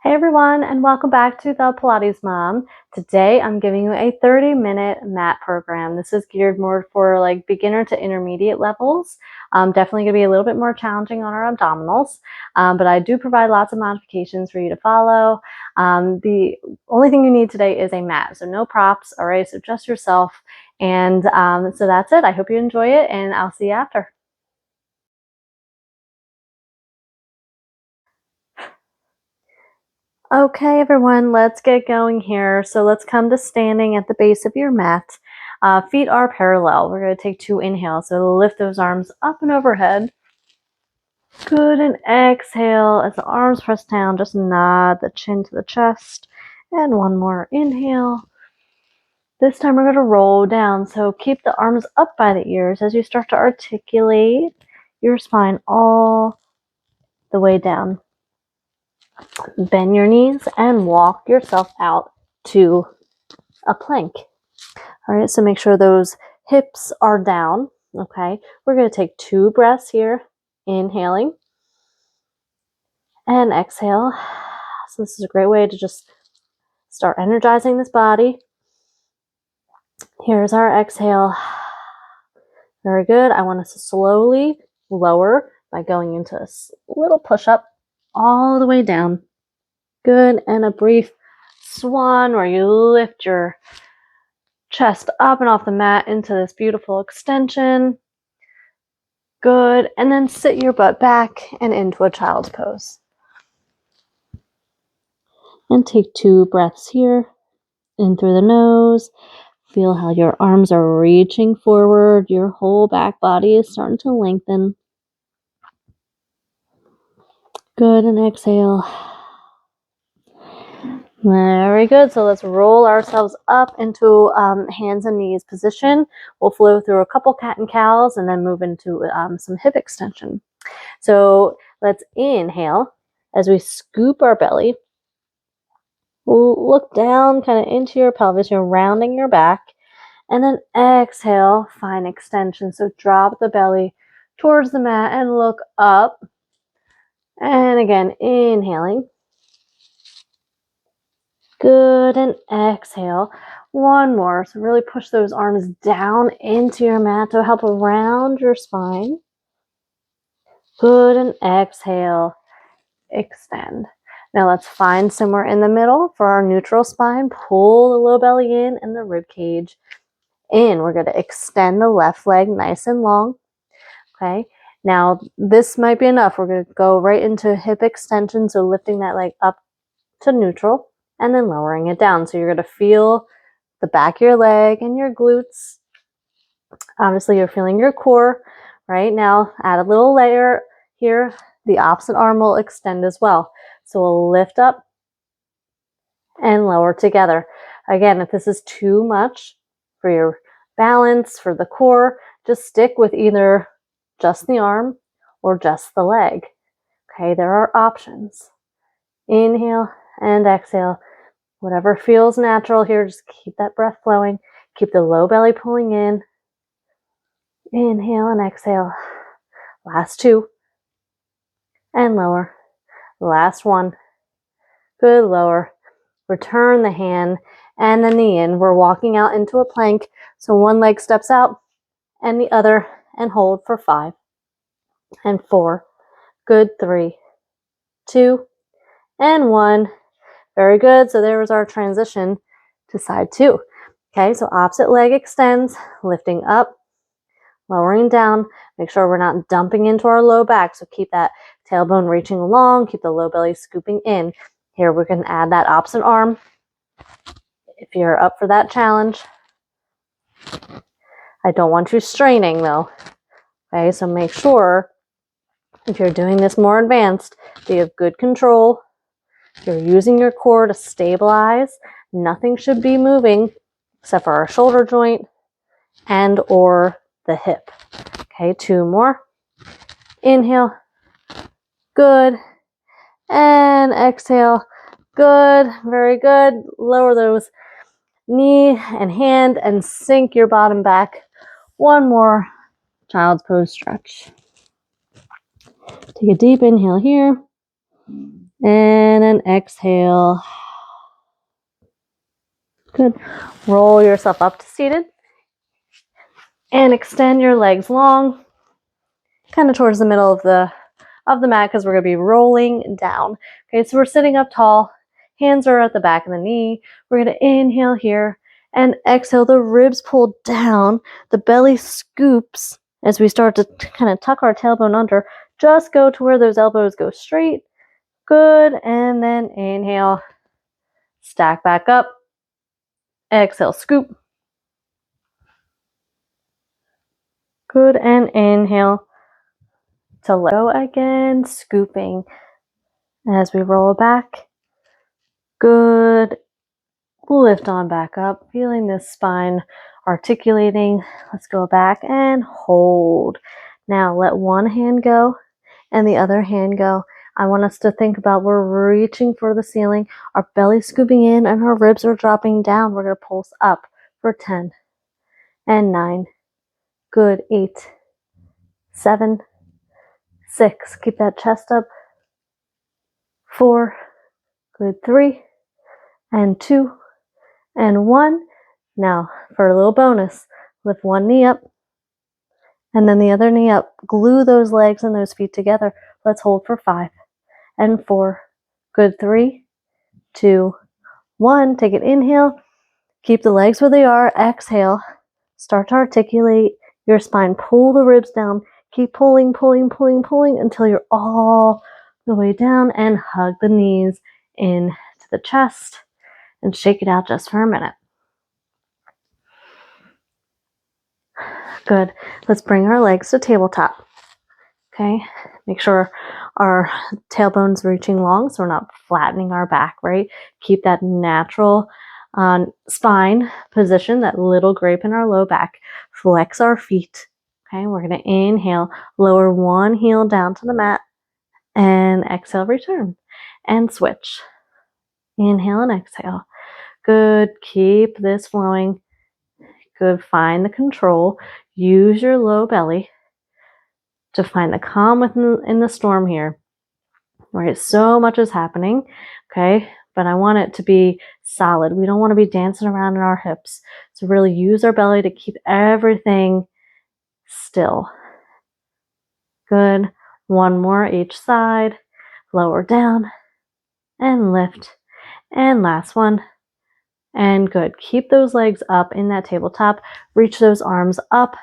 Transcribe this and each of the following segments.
Hey everyone, and welcome back to the Pilates Mom. Today I'm giving you a 30-minute mat program. This is geared more for like beginner to intermediate levels. Definitely going to be a little bit more challenging on our abdominals, but I do provide lots of modifications for you to follow. The only thing you need today is a mat, so no props, all right? So just yourself, and so that's it. I hope you enjoy it, and I'll see you after. Okay, everyone, let's get going here. So let's come to standing at the base of your mat. Feet are parallel. We're going to take 2 inhales. So lift those arms up and overhead. Good, and exhale as the arms press down. Just nod the chin to the chest. And one more inhale. This time we're going to roll down. So keep the arms up by the ears as you start to articulate your spine all the way down. Bend your knees and walk yourself out to a plank. All right, so make sure those hips are down. Okay, we're going to take 2 breaths here, inhaling and exhale. So this is a great way to just start energizing this body. Here's our exhale. Very good. I want us to slowly lower by going into a little push-up all the way down. Good, and a brief swan where you lift your chest up and off the mat into this beautiful extension. Good, and then sit your butt back and into a child's pose. And take 2 breaths here, in through the nose. Feel how your arms are reaching forward. Your whole back body is starting to lengthen. Good, and exhale. Very good. So let's roll ourselves up into hands and knees position. We'll flow through a couple cat and cows and then move into some hip extension. So let's inhale as we scoop our belly. Look down kind of into your pelvis. You're rounding your back. And then exhale, find extension. So drop the belly towards the mat and look up. And again, inhaling. Good, and exhale. One more. So really push those arms down into your mat to help around your spine. Good, and exhale. Extend. Now let's find somewhere in the middle for our neutral spine. Pull the low belly in and the rib cage in. We're going to extend the left leg nice and long. Okay. Now this might be enough. We're going to go right into hip extension. So lifting that leg up to neutral and then lowering it down. So you're going to feel the back of your leg and your glutes. Obviously you're feeling your core. Right now, add a little layer here. The opposite arm will extend as well. So we'll lift up and lower together. Again, if this is too much for your balance, for the core, just stick with either just the arm or just the leg. Okay, there are options. Inhale and exhale. Whatever feels natural here, just keep that breath flowing. Keep the low belly pulling in. Inhale and exhale. Last 2. And lower. Last 1. Good, lower. Return the hand and the knee in. We're walking out into a plank. So one leg steps out and the other, and hold for 5 and 4. Good, 3, 2, and 1. Very good. So there was our transition to side 2. Okay, so opposite leg extends, lifting up, lowering down. Make sure we're not dumping into our low back. So keep that tailbone reaching along, keep the low belly scooping in. Here we can add that opposite arm if you're up for that challenge. I don't want you straining though. Okay, so make sure if you're doing this more advanced that you have good control. You're using your core to stabilize. Nothing should be moving except for our shoulder joint and or the hip. Okay, 2 more. Inhale. Good. And exhale. Good. Very good. Lower those knee and hand and sink your bottom back. 1 more child's pose stretch. Take a deep inhale here. And then exhale. Good. Roll yourself up to seated. And extend your legs long, kind of towards the middle of the mat, because we're going to be rolling down. Okay, so we're sitting up tall. Hands are at the back of the knee. We're going to inhale here and exhale. The ribs pull down. The belly scoops as we start to kind of tuck our tailbone under. Just go to where those elbows go straight. Good. And then inhale. Stack back up. Exhale, scoop. Good. And inhale to let go again. Scooping as we roll back. Good. Lift on back up, feeling this spine articulating. Let's go back and hold. Now let one hand go and the other hand go. I want us to think about we're reaching for the ceiling, our belly scooping in and our ribs are dropping down. We're going to pulse up for 10 and 9. Good. 8, 7, 6. Keep that chest up. 4. Good. 3 and 2 and 1. Now, for a little bonus, lift one knee up and then the other knee up. Glue those legs and those feet together. Let's hold for 5 and 4. Good. 3, 2, 1. Take an inhale. Keep the legs where they are. Exhale. Start to articulate your spine. Pull the ribs down. Keep pulling, pulling, pulling, pulling until you're all the way down, and hug the knees in to the chest and shake it out just for a minute. Good. Let's bring our legs to tabletop. Okay. Make sure our tailbone's reaching long so we're not flattening our back, right? Keep that natural spine position, that little grape in our low back. Flex our feet. Okay. We're going to inhale, lower one heel down to the mat, and exhale, return. And switch. Inhale and exhale. Good. Keep this flowing. Good. Find the control. Use your low belly to find the calm in the storm here. Right? So much is happening. Okay. But I want it to be solid. We don't want to be dancing around in our hips. So really use our belly to keep everything still. Good. One more each side. Lower down and lift. And last one. And good. Keep those legs up in that tabletop. Reach those arms up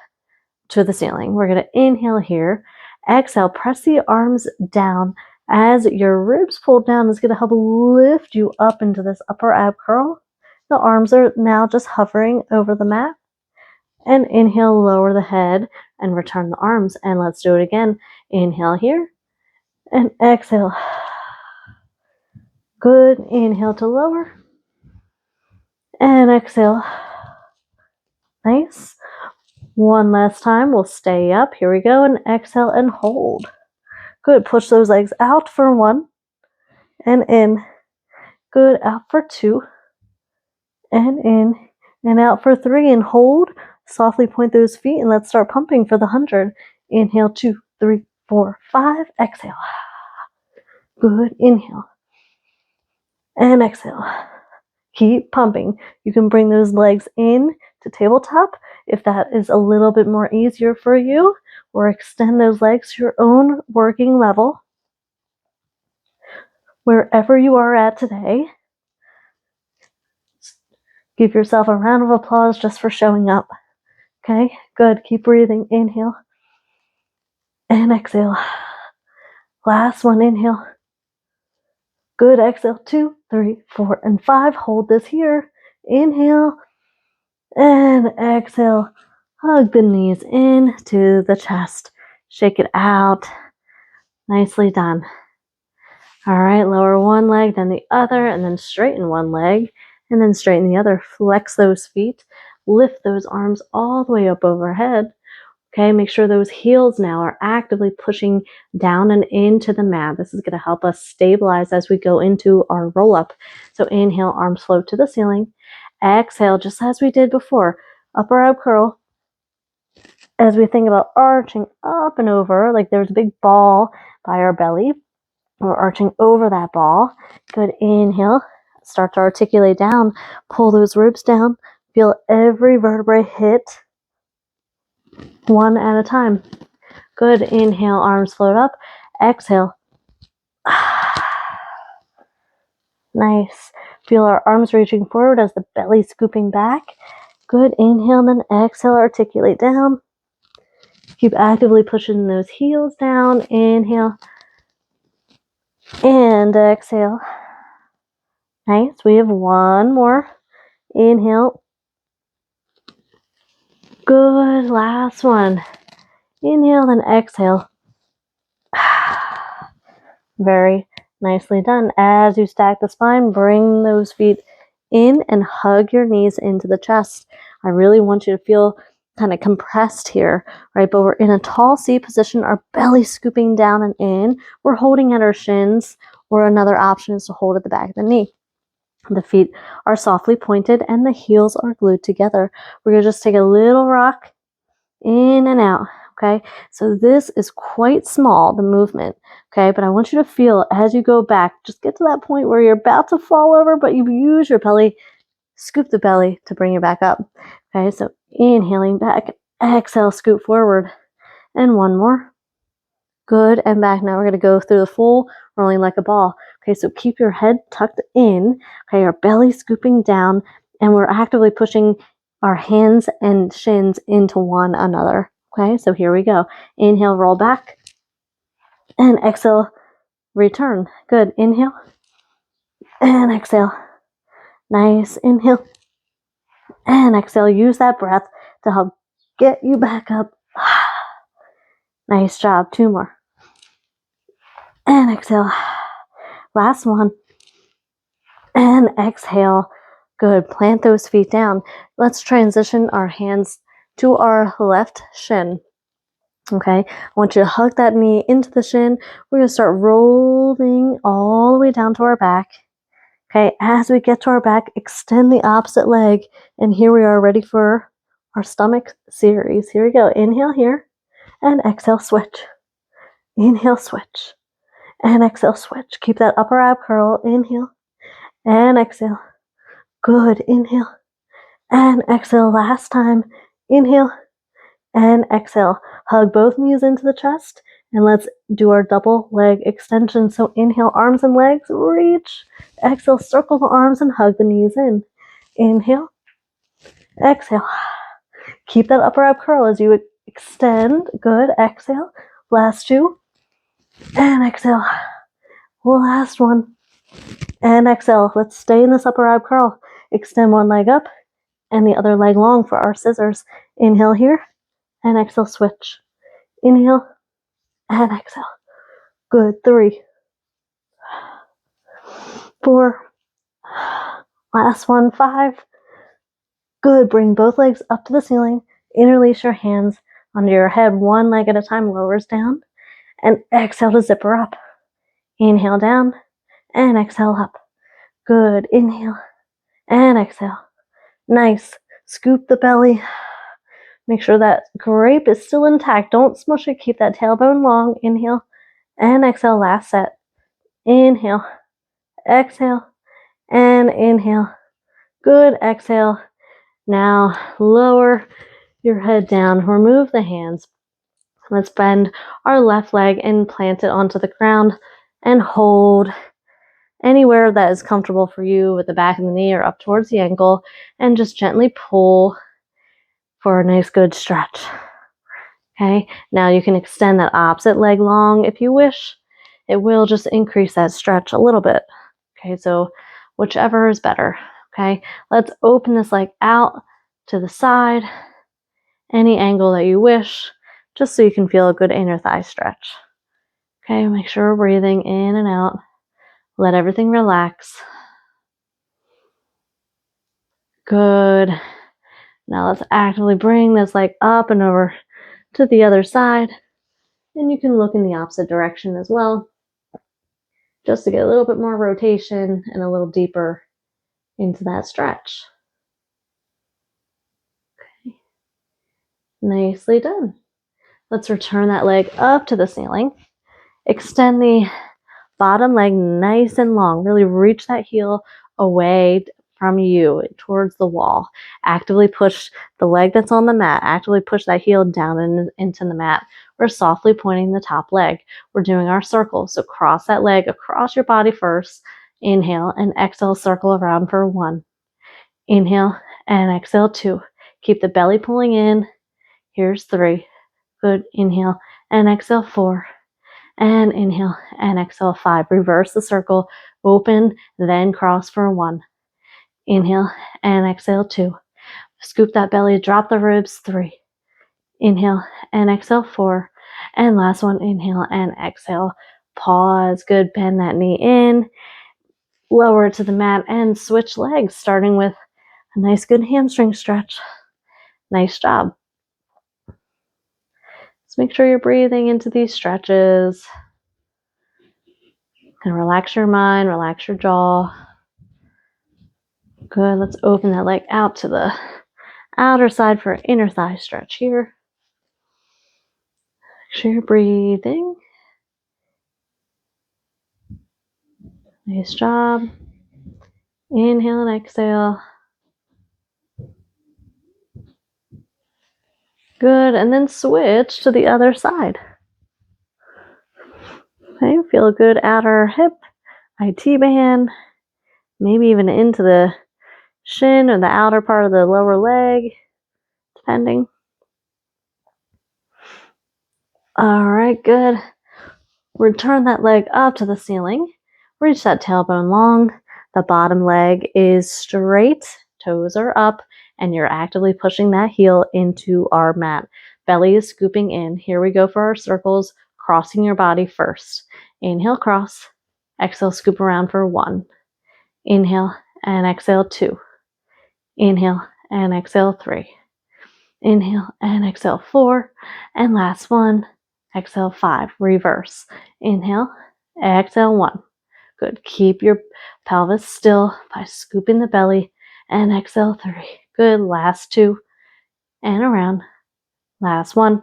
to the ceiling. We're going to inhale here. Exhale. Press the arms down. As your ribs pull down, it's going to help lift you up into this upper ab curl. The arms are now just hovering over the mat. And inhale, lower the head and return the arms. And let's do it again. Inhale here and exhale. Good. Inhale to lower and exhale. Nice. One last time. We'll stay up. Here we go. And exhale and hold. Good. Push those legs out for 1 and in. Good. Out for 2 and in and out for 3 and hold. Softly point those feet and let's start pumping for the 100. Inhale, 2, 3, 4, 5. Exhale. Good. Inhale and exhale. Keep pumping. You can bring those legs in to tabletop if that is a little bit more easier for you, or extend those legs to your own working level. Wherever you are at today, give yourself a round of applause just for showing up. Okay, good. Keep breathing. Inhale and exhale. Last one. Inhale. Good. Exhale. 2, 3, 4, and 5. Hold this here. Inhale and exhale. Hug the knees in to the chest. Shake it out. Nicely done. All right, lower one leg, then the other, and then straighten one leg, and then straighten the other. Flex those feet. Lift those arms all the way up overhead. Okay, make sure those heels now are actively pushing down and into the mat. This is going to help us stabilize as we go into our roll up. So inhale, arms float to the ceiling. Exhale, just as we did before. Upper ab curl. As we think about arching up and over, like there's a big ball by our belly. We're arching over that ball. Good, inhale. Start to articulate down. Pull those ribs down. Feel every vertebrae hit one at a time. Good, inhale, arms float up. Exhale. Nice. Feel our arms reaching forward as the belly scooping back. Good, inhale, then exhale, articulate down. Keep actively pushing those heels down. Inhale. And exhale. Nice. We have one more. Inhale. Good. Last one. Inhale, then exhale. Very nicely done. As you stack the spine, bring those feet in and hug your knees into the chest. I really want you to feel kind of compressed here, right? But we're in a tall C position, our belly scooping down and in. We're holding at our shins, or another option is to hold at the back of the knee. The feet are softly pointed and the heels are glued together. We're going to just take a little rock in and out, okay? So this is quite small, the movement, okay? But I want you to feel as you go back, just get to that point where you're about to fall over, but you use your belly, scoop the belly to bring you back up, okay? So inhaling back, exhale, scoop forward, and one more. Good, and back. Now we're going to go through the full rolling like a ball. Okay, so keep your head tucked in, okay, our belly scooping down, and we're actively pushing our hands and shins into one another. Okay, so here we go. Inhale, roll back, and exhale, return. Good, inhale, and exhale. Nice, inhale, and exhale. Use that breath to help get you back up. Nice job, two more. And exhale. Last one. And exhale. Good. Plant those feet down. Let's transition our hands to our left shin. Okay. I want you to hug that knee into the shin. We're going to start rolling all the way down to our back. Okay. As we get to our back, extend the opposite leg. And here we are ready for our stomach series. Here we go. Inhale here and exhale, switch. Inhale, switch. And exhale, switch. Keep that upper ab curl. Inhale and exhale. Good. Inhale and exhale. Last time. Inhale and exhale. Hug both knees into the chest and let's do our double leg extension. So inhale, arms and legs, reach. Exhale, circle the arms and hug the knees in. Inhale, exhale. Keep that upper ab curl as you extend. Good. Exhale. Last two. And exhale. Last one. And exhale. Let's stay in this upper ab curl. Extend one leg up and the other leg long for our scissors. Inhale here and exhale, switch. Inhale and exhale. Good. 3, 4. Last one. 5. Good. Bring both legs up to the ceiling. Interlace your hands under your head, one leg at a time, lowers down. And exhale to zipper up. Inhale down and exhale up. Good. Inhale and exhale. Nice. Scoop the belly. Make sure that grape is still intact. Don't smush it. Keep that tailbone long. Inhale and exhale. Last set. Inhale. Exhale. And inhale. Good. Exhale. Now lower your head down. Remove the hands. Let's bend our left leg and plant it onto the ground and hold anywhere that is comfortable for you with the back of the knee or up towards the ankle, and just gently pull for a nice good stretch. Okay, now you can extend that opposite leg long if you wish. It will just increase that stretch a little bit. Okay, so whichever is better. Okay, let's open this leg out to the side, any angle that you wish, just so you can feel a good inner thigh stretch. Okay, make sure we're breathing in and out. Let everything relax. Good. Now let's actively bring this leg up and over to the other side. And you can look in the opposite direction as well, just to get a little bit more rotation and a little deeper into that stretch. Okay. Nicely done. Let's return that leg up to the ceiling. Extend the Bottom leg nice and long. Really reach that heel away from you towards the wall. Actively push the leg that's on the mat. Actively push that heel down and into the mat. We're softly pointing the top leg. We're doing our circle. So cross that leg across your body first. Inhale and exhale, circle around for 1. Inhale and exhale 2. Keep the belly pulling in. Here's 3. Good. Inhale and exhale 4. And inhale and exhale 5. Reverse the circle. Open, then cross for 1. Inhale and exhale 2. Scoop that belly, drop the ribs. 3. Inhale and exhale 4. And last one, inhale and exhale. Pause. Good. Bend that knee in. Lower to the mat and switch legs, starting with a nice good hamstring stretch. Nice job. Just make sure you're breathing into these stretches. And relax your mind, relax your jaw. Good. Let's open that leg out to the outer side for an inner thigh stretch here. Make sure you're breathing. Nice job. Inhale and exhale. Good. And then switch to the other side. Okay. Feel a good outer hip, IT band, maybe even into the shin or the outer part of the lower leg, depending. All right, good. Return that leg up to the ceiling. Reach that tailbone long. The bottom leg is straight, toes are up, and you're actively pushing that heel into our mat. Belly is scooping in. Here we go for our circles, crossing your body first. Inhale, cross. Exhale, scoop around for 1. Inhale and exhale 2. Inhale and exhale 3. Inhale and exhale 4. And last one, exhale 5. Reverse. Inhale, exhale 1. Good. Keep your pelvis still by scooping the belly and exhale 3. Good. Last 2 and around. Last 1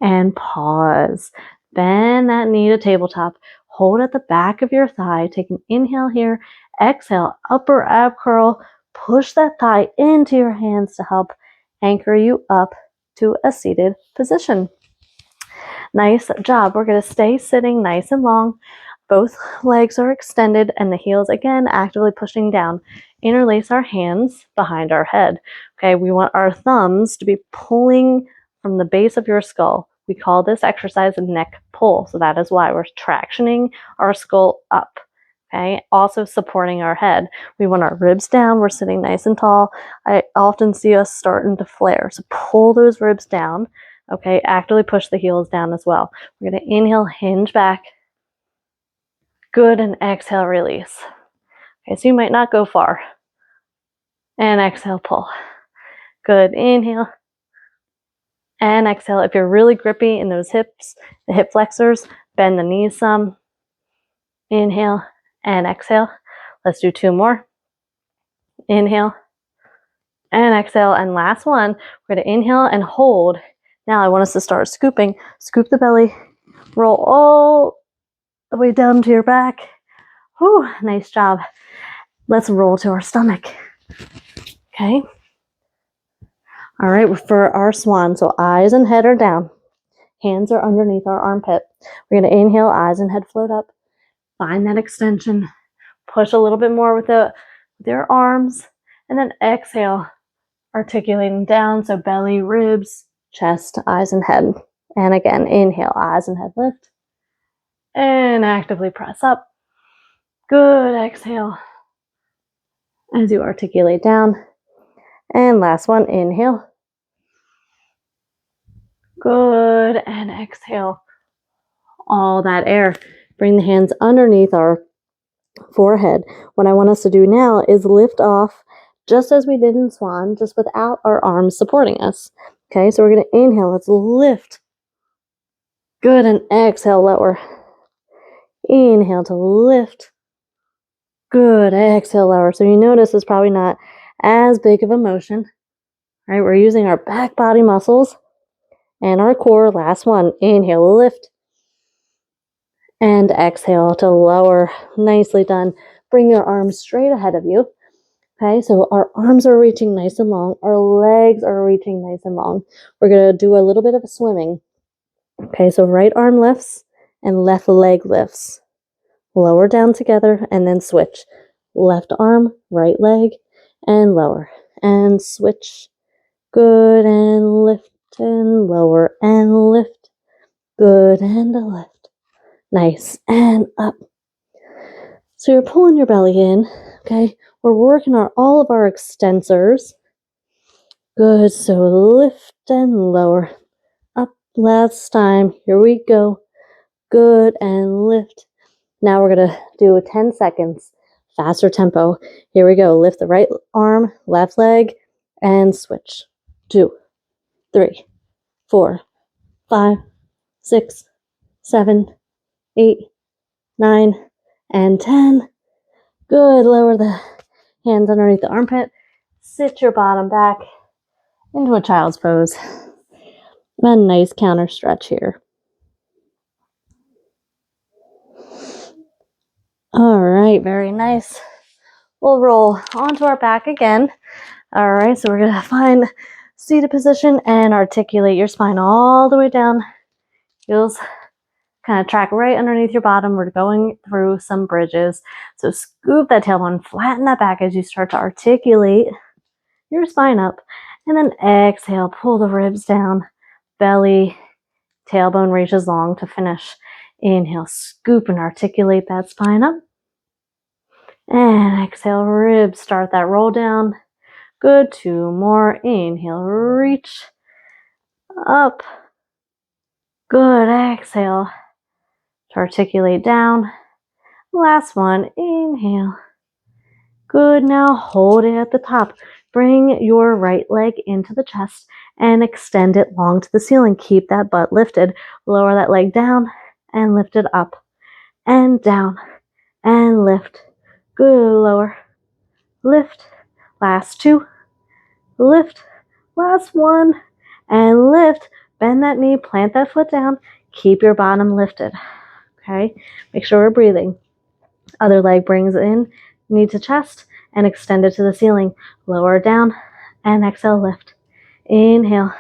and pause. Bend that knee to tabletop. Hold at the back of your thigh. Take an inhale here. Exhale, upper ab curl. Push that thigh into your hands to help anchor you up to a seated position. Nice job. We're going to stay sitting nice and long. Both legs are extended and the heels again actively pushing down. Interlace our hands behind our head. Okay, we want our thumbs to be pulling from the base of your skull. We call this exercise a neck pull. So that is why we're tractioning our skull up. Okay, also supporting our head. We want our ribs down. We're sitting nice and tall. I often see us starting to flare. So pull those ribs down. Okay, actively push the heels down as well. We're going to inhale, hinge back. Good, and exhale, release. Okay, so you might not go far. And exhale, pull. Good, inhale. And exhale. If you're really grippy in those hips, the hip flexors, bend the knees some. Inhale and exhale. Let's do 2 more. Inhale and exhale. And last one, we're going to inhale and hold. Now I want us to start scooping. Scoop the belly. Roll all the way down to your back. Whew, nice job. Let's roll to our stomach. Okay. All right, for our swan, so eyes and head are down. Hands are underneath our armpit. We're going to inhale, eyes and head float up. Find that extension. Push a little bit more with your arms. And then exhale, articulating down. So belly, ribs, chest, eyes and head. And again, inhale, eyes and head lift. And actively press up. Good, exhale. As you articulate down. And last one, inhale. Good, and exhale all that air. Bring the hands underneath our forehead. What I want us to do now is lift off just as we did in swan, just without our arms supporting us. Okay, so we're going to inhale. Let's lift. Good, and exhale, lower. Inhale to lift. Good, exhale, lower. So you notice it's probably not as big of a motion. All right, we're using our back body muscles and our core. Last one, inhale, lift. And exhale to lower. Nicely done. Bring your arms straight ahead of you. Okay, so our arms are reaching nice and long. Our legs are reaching nice and long. We're going to do a little bit of a swimming. Okay, so right arm lifts and left leg lifts. Lower down together and then switch. Left arm, right leg, and lower. And switch. Good, and lift and lower and lift. Good, and a lift. Nice, and up. So you're pulling your belly in, okay? We're working on all of our extensors. Good, so lift and lower. Up, last time. Here we go. Good, and lift. Now we're going to do 10 seconds. Faster tempo. Here we go. Lift the right arm, left leg, and switch. 2, 3, 4, 5, 6, 7, 8, 9, and 10. Good. Lower the hands underneath the armpit. Sit your bottom back into a child's pose. A nice counter stretch here. All right, very nice. We'll roll onto our back again. All right, so we're going to find seated position and articulate your spine all the way down. Heels kind of track right underneath your bottom. We're going through some bridges. So scoop that tailbone, flatten that back as you start to articulate your spine up. And then exhale, pull the ribs down, belly, tailbone reaches long to finish. Inhale, scoop and articulate that spine up. And exhale, ribs, start that roll down. Good, 2 more. Inhale, reach up. Good, exhale to articulate down. Last one, inhale. Good, now hold it at the top. Bring your right leg into the chest and extend it long to the ceiling. Keep that butt lifted. Lower that leg down and lift it up and down and lift. Good, lower, lift. Last 2, lift. Last 1, and lift. Bend that knee, plant that foot down. Keep your bottom lifted. Okay, make sure we're breathing. Other leg brings in, knee to chest, and extend it to the ceiling. Lower down, and exhale, lift. Inhale,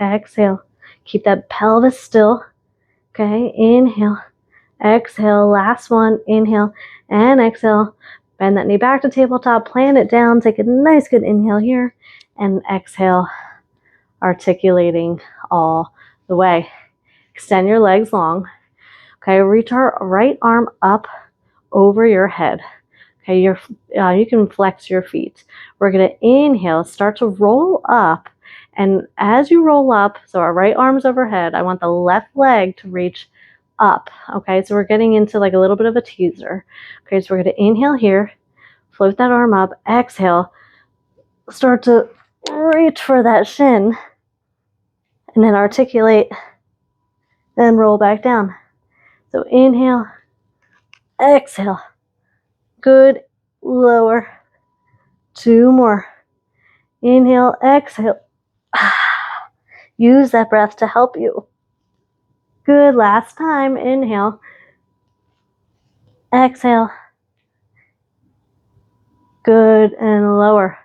exhale. Keep that pelvis still. Okay, inhale, exhale. Last one, inhale, and exhale. Bend that knee back to tabletop, plant it down. Take a nice good inhale here, and exhale, articulating all the way. Extend your legs long. Okay, reach our right arm up over your head. Okay, you can flex your feet. We're going to inhale, start to roll up. And as you roll up, so our right arm's overhead, I want the left leg to reach up. Okay, so we're getting into like a little bit of a teaser. Okay, so we're going to inhale here, float that arm up, exhale, start to reach for that shin, and then articulate, then roll back down. So inhale, exhale. Good, lower. 2 more. Inhale, exhale. Use that breath to help you. Good, last time. Inhale, exhale. Good, and lower.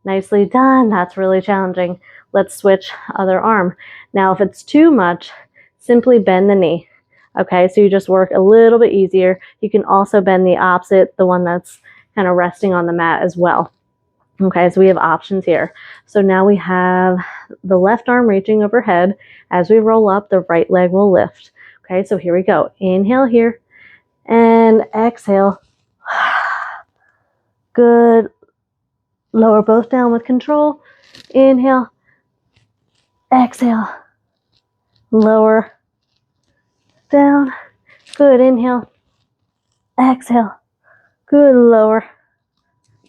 Nicely done. That's really challenging. Let's switch other arm. Now, if it's too much, simply bend the knee. Okay, so you just work a little bit easier. You can also bend the opposite, the one that's kind of resting on the mat as well. Okay, so we have options here. So now we have the left arm reaching overhead. As we roll up, the right leg will lift. Okay, so here we go. Inhale here and exhale. Good. Lower both down with control. Inhale, exhale. Lower, down. Good, inhale, exhale. Good, lower.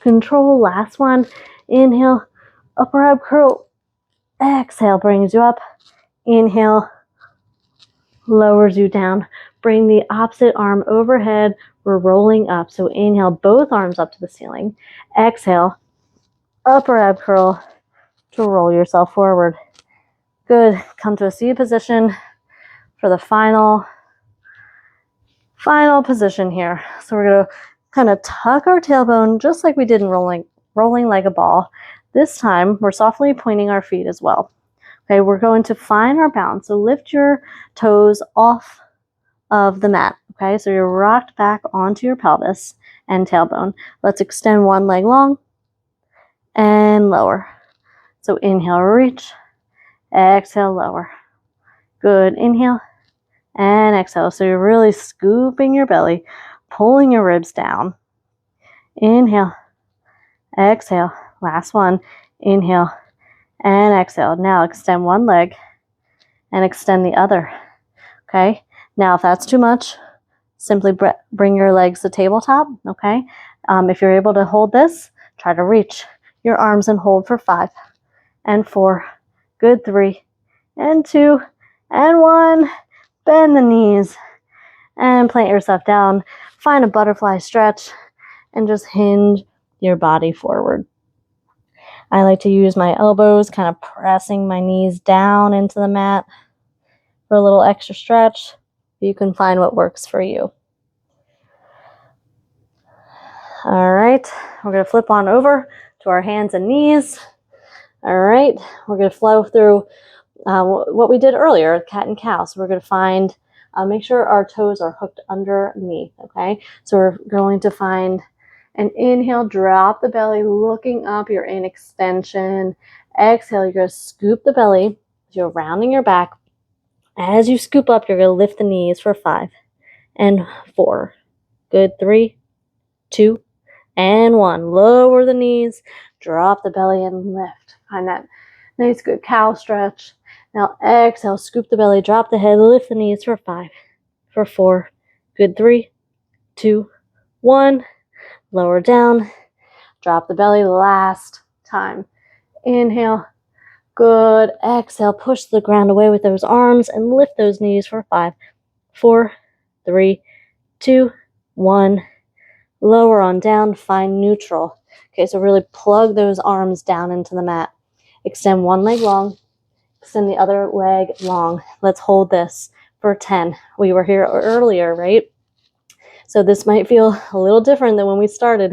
Control, last one. Inhale, upper ab curl. Exhale, brings you up. Inhale, lowers you down. Bring the opposite arm overhead. We're rolling up. So inhale, both arms up to the ceiling. Exhale, upper ab curl to roll yourself forward. Good. Come to a seated position for the final Final position here. So we're going to kind of tuck our tailbone just like we did in rolling like a ball. This time, we're softly pointing our feet as well. Okay, we're going to find our balance. So lift your toes off of the mat. Okay, so you're rocked back onto your pelvis and tailbone. Let's extend one leg long and lower. So inhale, reach. Exhale, lower. Good. Inhale and exhale. So you're really scooping your belly, pulling your ribs down. Inhale. Exhale. Last one. Inhale and exhale. Now extend one leg and extend the other. Okay. Now if that's too much, simply bring your legs to tabletop. Okay. If you're able to hold this, try to reach your arms and hold for 5 and 4. Good. 3 and 2 and 1. Bend the knees and plant yourself down. Find a butterfly stretch and just hinge your body forward. I like to use my elbows, kind of pressing my knees down into the mat for a little extra stretch. You can find what works for you. All right, we're going to flip on over to our hands and knees. All right, we're going to flow through what we did earlier, cat and cow. So we're going to find, make sure our toes are hooked underneath, okay? So we're going to find an inhale, drop the belly, looking up, you're in extension. Exhale, you're going to scoop the belly, you're rounding your back. As you scoop up, you're going to lift the knees for 5 and 4. Good. 3, 2, and 1. Lower the knees, drop the belly and lift. Find that nice good cow stretch. Now exhale, scoop the belly, drop the head, lift the knees for 5, for 4. Good. 3, 2, 1. Lower down, drop the belly last time. Inhale. Good. Exhale, push the ground away with those arms and lift those knees for 5, 4, 3, 2, 1. Lower on down, find neutral. Okay, so really plug those arms down into the mat. Extend one leg long, extend the other leg long. Let's hold this for 10. We were here earlier, right? So this might feel a little different than when we started.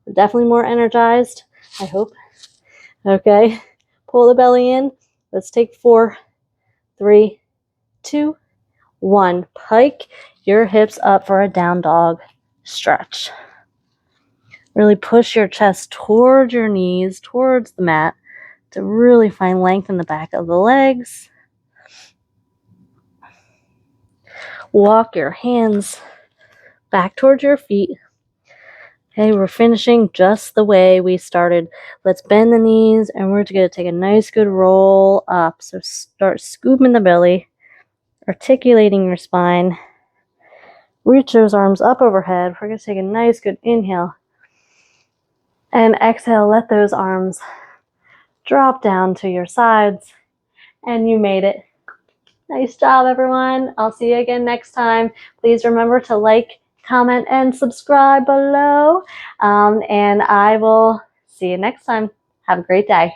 We're definitely more energized, I hope. Okay, pull the belly in. Let's take 4, 3, 2, 1. Pike your hips up for a down dog stretch. Really push your chest towards your knees, towards the mat, to really find length in the back of the legs. Walk your hands back towards your feet. Okay, we're finishing just the way we started. Let's bend the knees, and we're going to take a nice good roll up. So start scooping the belly, articulating your spine. Reach those arms up overhead. We're going to take a nice good inhale. And exhale, let those arms drop down to your sides. And you made it. Nice job, everyone. I'll see you again next time. Please remember to like, comment, and subscribe below. And I will see you next time. Have a great day.